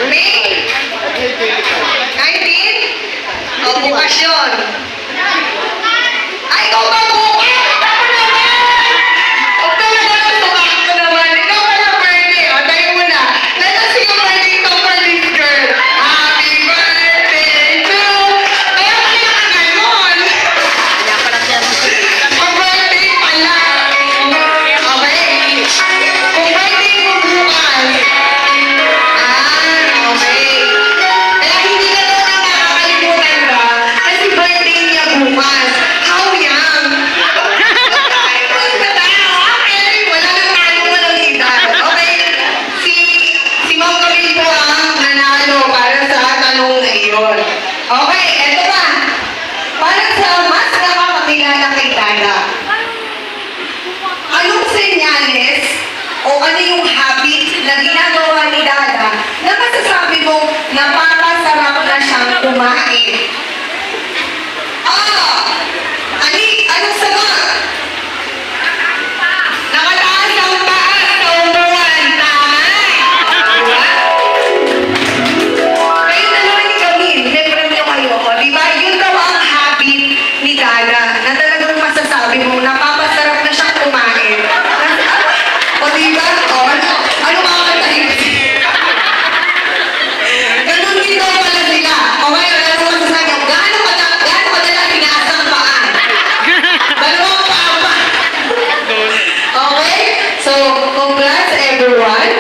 May 19? O, bukas yun. Ay, ikaw ba bukas? Ako naman! Huwag ka na ganun, tumakot ko naman. Ikaw ba na birthday? O, tayo muna. Let us sing a birthday song for this girl. Happy birthday to... Kaya pala ka ganon. Mag-birthday pala. Okay. Kung birthday mo bukas. Okay. Kaya hindi na daw na nakakalimutan ba? Kasi birthday niya bukas. How young? Okay. Wala nang talo, walang edad. Okay. Si Ma'am Camille po ang nanalo para sa tanong na iyon. Okay, eto pa. Para sa mas nakakakilala kay Dada, anong senyales o ano yung habit na ginagawa ni Dada na masasabi mo napakasarap na siyang kumain? Anong sagot? Nakataas ang taas sa umuan. Tama? Kayo dalawa ni Camille, may premyo kayo. O, diba? Yun daw ang habit ni Dada na talagang masasabi mo napapasarap na siyang kumain. O, diba? O, ano makakantahin? Ganun din daw pala sila. O, ngayon, ano masasabi mo? Gaano kadala tinaas ang paan? Dalawang paa pa. Okay? So, congrats everyone.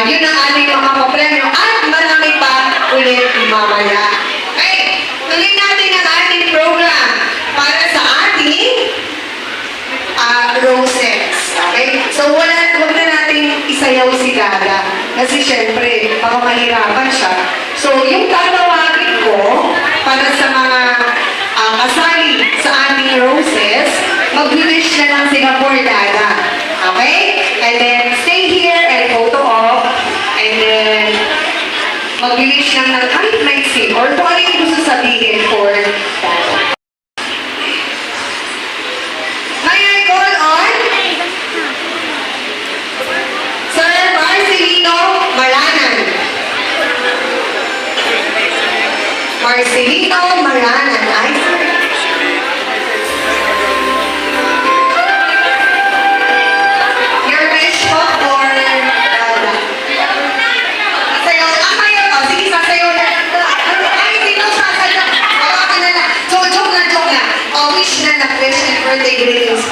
Yun ang ating mga papremyo at marami pa ulit mamaya. Okay, tuloy natin ang ating program para sa ating roses. Okay? So, wag na natin isayaw si Dada. Kasi syempre, baka mahirapan siya. So, yung tatawagin ko para sa mga kasali sa ating roses, mag-wish na lang sila for Dada. Okay? And then, stay here and photo off. And then, mag-wish lang ng kahit maiksi or kung ano yung gusto sabihin for Dada. May I call on Sir Marcelino Maranan. Marcelino Maranan. Ay, sir. Your wish po for Dada. Sasayaw. Kayo. O, sige, sasayaw na. Ay, hindi na sasayaw. Baka na lang. Joke na. O, wish na wish and birthday greetings.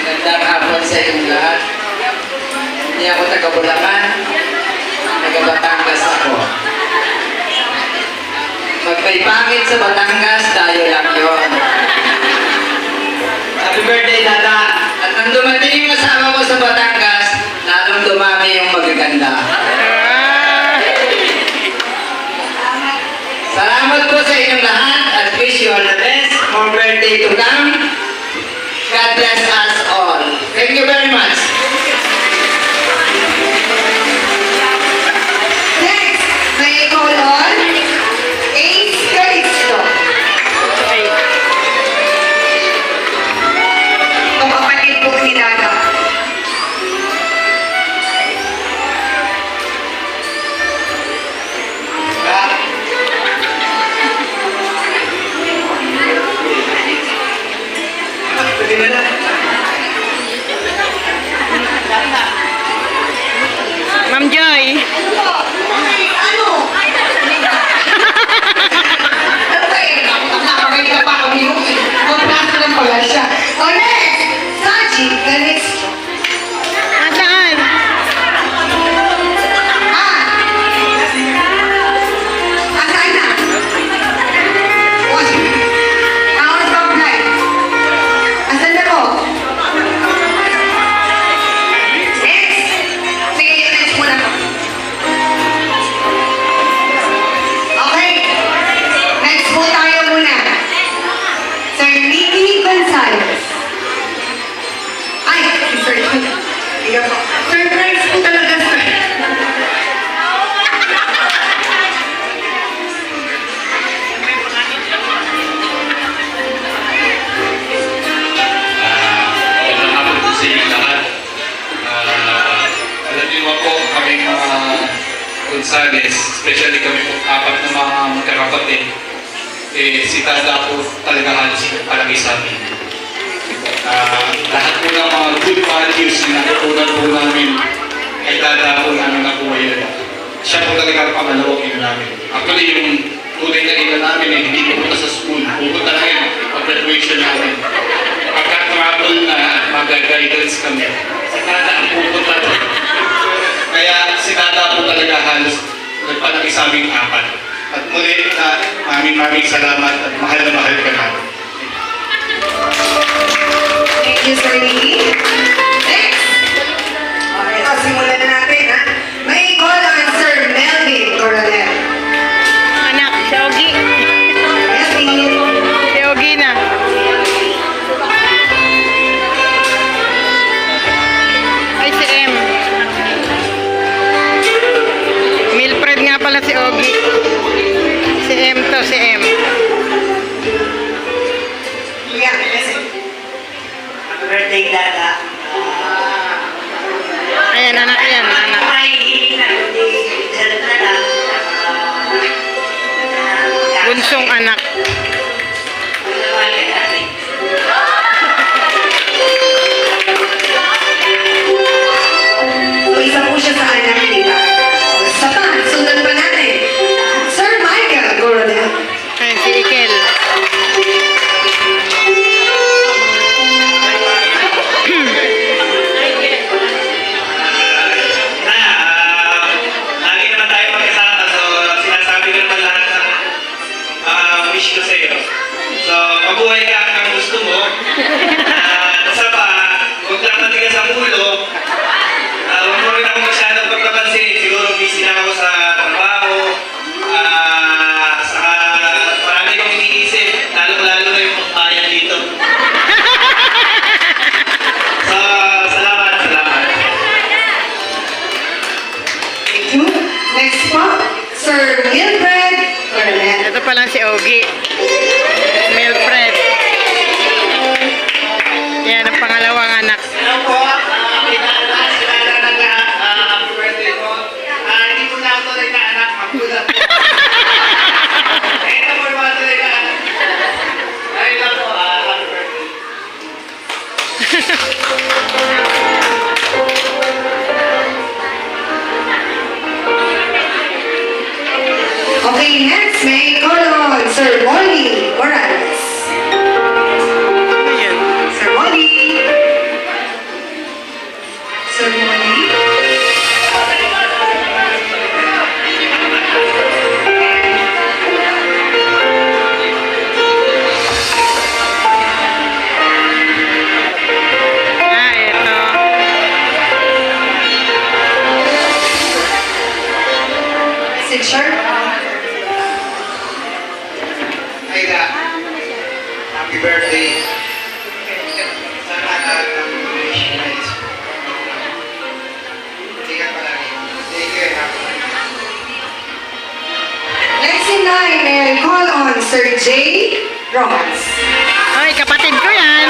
Magandang hapon sa inyong lahat. Hindi ako taga Bulacan. Taga Batangas ako. Pag may pangit sa Batangas, tayo lang yun. Happy birthday, Dada. At nang dumating yung asawa ko sa Batangas, lalong dumami yung magaganda. Salamat po sa inyong lahat at wish you all the best. More birthday to come. God bless us all. Thank you very much. Next, may call on Ace Calisto. Kapapatid po ni Dada. Pwede ba na? Ma'am Joy. Ano? Ano ba eh? Nakakabay ka pa kami yung magplasa lang pala siya. O next, Saji Calisto. Nasaan? Asaan na? Oras ba flight? Asan na po? Next! Sige, yung next muna. Okay. Next po tayo muna. Sir Nicky Gonzalez. Ay, si Sir Nicky. Sige po. Surprise po talaga, sir. Magandang hapon po sa inyong lahat. Alam niyo naman po kaming mga Gonzales, especially kami po apat na mga magkakapatid, si Dada po talaga halos palagi sa amin. Lahat po ng mga good values na natutunan po namin ay Dada po namin nakuha yun. Siya po talaga ang pangalawang ina namin. Actually, yung tunay na ina namin hindi pupunta sa school, pupunta na yun pag-graduation namin. Pagka-travel na mag-guidance kami, si Dada ang pupunta doon. Kaya si Dada po talaga halos nagpalaki sa aming apat. At muli maraming salamat at mahal na mahal ka namin. Thank you, Sir Nicky. Next! Okay, so simulan na natin, ha? May call on Sir Melvin Coronel. Anak, si Ogie. Melvin. Si Ogie na. Ay, si M. Milfred nga pala si Ogie. Si M to, si M. Yeah, kasi. Happy birthday, Dada. Ayan, anak yan, anak. Bunsong anak. So, isa po siya sa anak nila. Sa pa, sundan pa natin. Sir Michael Coronel. Ayan, si Ikel. Lagi naman tayo magkasama, so sinasabi ko naman lahat ng wish ko sa iyo. So, mabuhay ka hanggang gusto mo. Isa pa, huwag lang matigas ang ulo. Huwag mo rin ako masyadong pagpapansin. Siguro busy na ako sa trabaho. Saka marami kong iniisip, lalo-lalo na yung pagpayan dito. So, salamat. Thank you. Next po, Sir Wilfred Coronel. Ito pa lang si Ogie. Milfred. Yan ang pangalawang anak. Hello po, kilala ng lahat. Happy birthday po. Hindi ko na ako tuloy na anak, magulat po. Ito po yung mga tuloy na anak. Ayun lang po, happy birthday. Okay, next, may call on Sir Molly Morales. Ayan. Sir Molly. Sir Molly. picture? Aida, happy birthday. Sana wish you guys. Ingat palagi. Thank you and happy birthday. Next in line, may I call on Sir J. Ross. Ay, kapatid ko yan.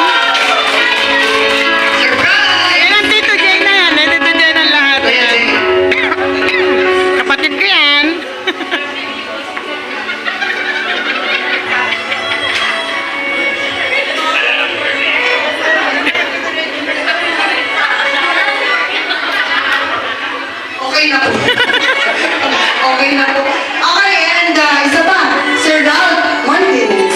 Surprise! Yan ang Tito Jay na yan. Ang Tito Jay ng lahat. Kuya J. Kapatid ko yan. Okay na po. Okay na po. Okay, and isa pa, Sir Ralph Martinez.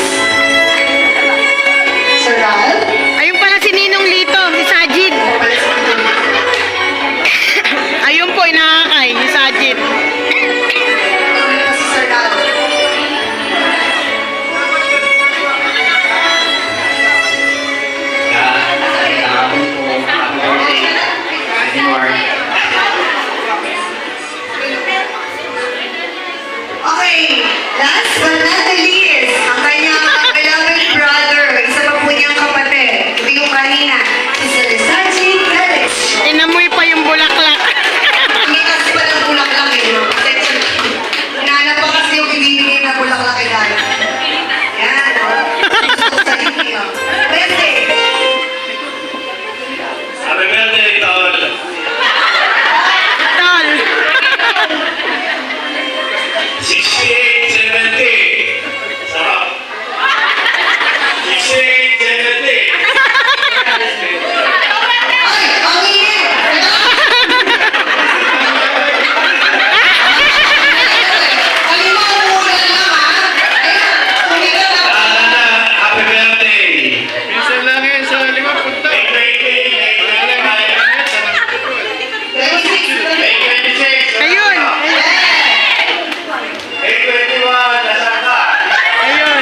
Sir Ralph? Ayun pala si Ninong Lito, si Sajid. Ayun po, inakakay, si Sajid. Si Sir Ralph. Okay, last but not the least, ang kanyang beloved brother, isa pa po niyang kapatid, hindi yung kanina, si Sir Sajid Felix. Inamoy pa yung bulaklak. Hindi kasi pala bulaklak eh. No? Hinahanap pa kasi yung ibibigay na bulaklak kay Dada. Yan, no? Gusto ko sa inyo. Birthday. Happy birthday, Tol. Tol. 68, 70. Sarap. 68, 70. Ay, ang init! Kanina ang ulan lang, ha? Ayan, sumigat na. Happy birthday. Minsan lang yan sa lima punta. May birthday. May 26. Ayun. May 21. Nasaan ka? Ayun.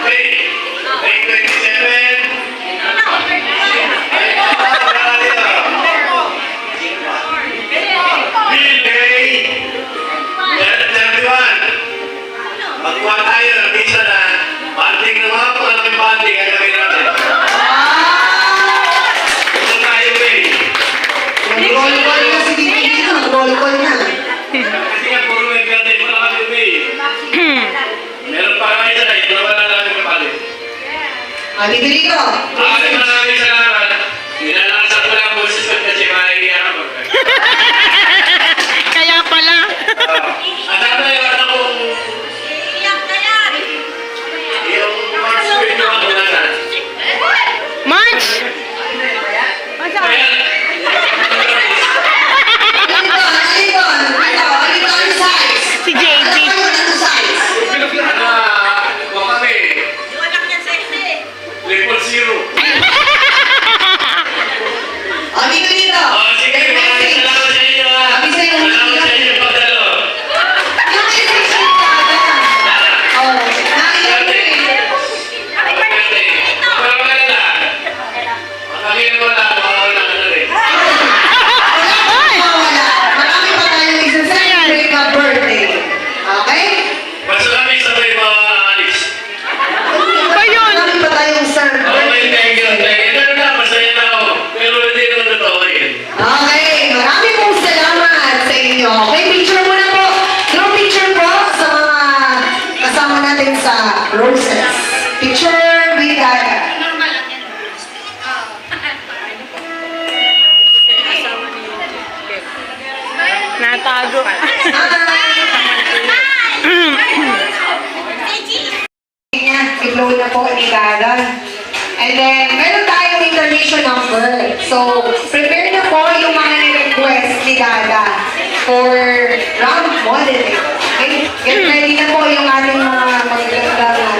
May 27. Birthday. 31. Magkuha tayo ng pizza na banding ng mga malaking banding ang gawin natin. Ito tayo, Bay. Nag-roll call na si Didi dito, nag-roll call na. Kasi nga puro may birthday pa lang kami, Bay. Meron pa kami isa na, ito naman na namin kapalit. Didi dito. Maraming salamat. Nilalaksan ko lang boses ko kasi maiiyak ako. Kaya pala. At ano yung ano kong yung March 21 ako na na. March! Kaya, Dito, ang size. Si JB. Ano size? ano, huwag kami. Triple zero. Dito, dito. Sige, maraming salamat sa inyo ha. Salamat sa inyo pagdalo. Yung message ni Dada. Oh, naiyak ko eh. Happy birthday. Wala ka na. Makakita mo lang, mawawala ka na rin. Wala. Marami pa tayong isa-celebrate na birthday. Okay? Basta kami sabay mga alis. Ba yun? Marami pa tayong serve. Okay, thank you. Ganun na, masaya na ako. Pero hindi naman totoo yun. Okay, marami pong salamat sa inyo. Okay, picture muna po. Yung picture po sa mga kasama natin sa Roses. Picture with Dada. Natago. Niya, i-blow na po ni Dada. And then, meron tayong intermission number. So, prepare na po yung mga ni-request ni Dada for round modeling. Okay? Get ready na po yung ating mga magaganda na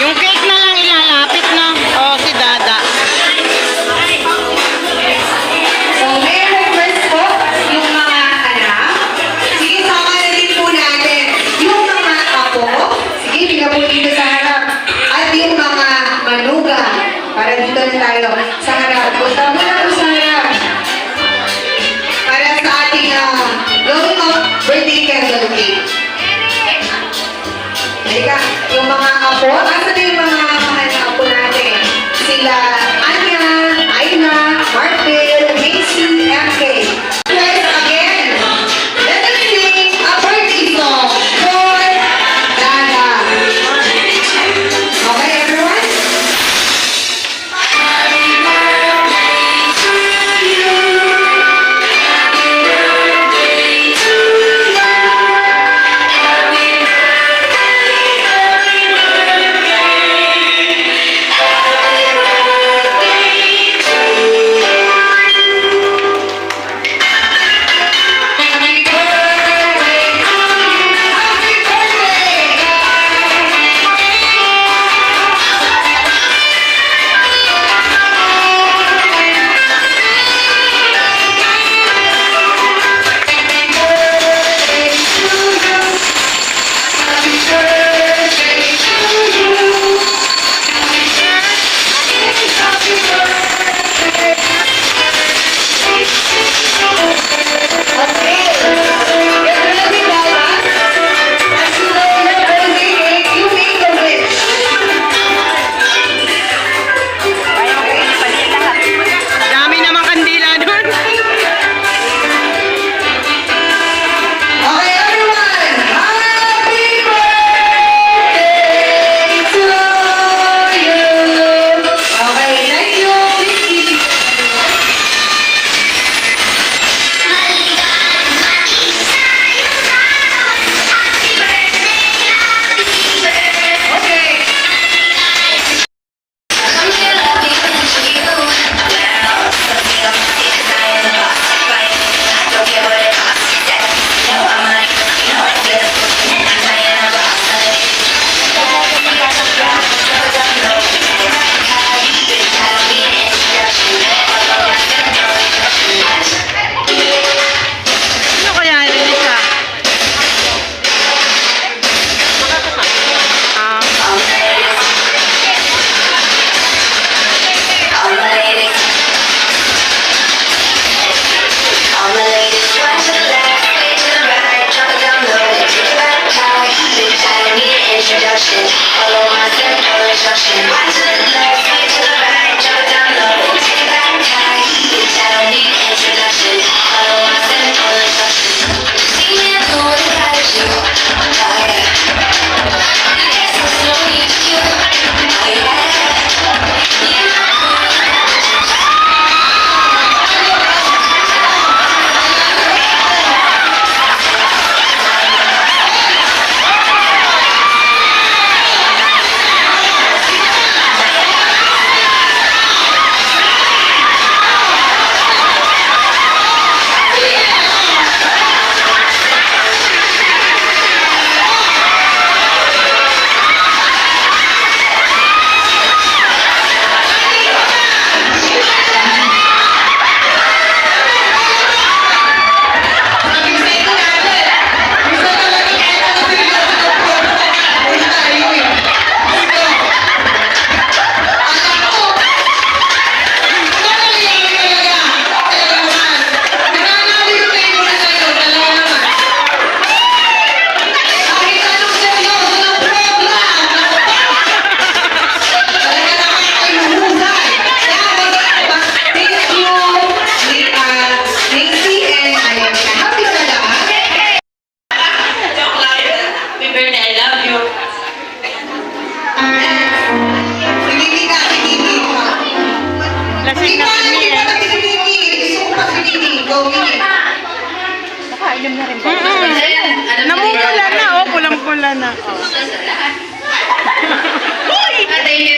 Yung cake na lang Tara, dito na tayo. Sa harap. Punta mo na po sa harap. Para sa ating blowing of birthday candle cake. Halika, yung mga apo, asa na yung mga mahal na apo natin? Sila Anya, Aina, Marvel, Macy, MK. Guys, again, let us sing a birthday song for Dada. Okay, everyone? Dami namang kandila dun. Okay, everyone! Happy birthday to you! Okay, thank you. Please give Okay. Ano kaya yun isa? Introduction, follow my simple instruction. One to the left, right to the right, drop it down low, take it back high. Bitch, I don't need introduction, follow my simple instruction. See me and know that I you, oh yeah. You get so slow, you, oh yeah. You know. Lasing na si Mia. Namumula na, oh. Pulang-pula na. Oh. Uy!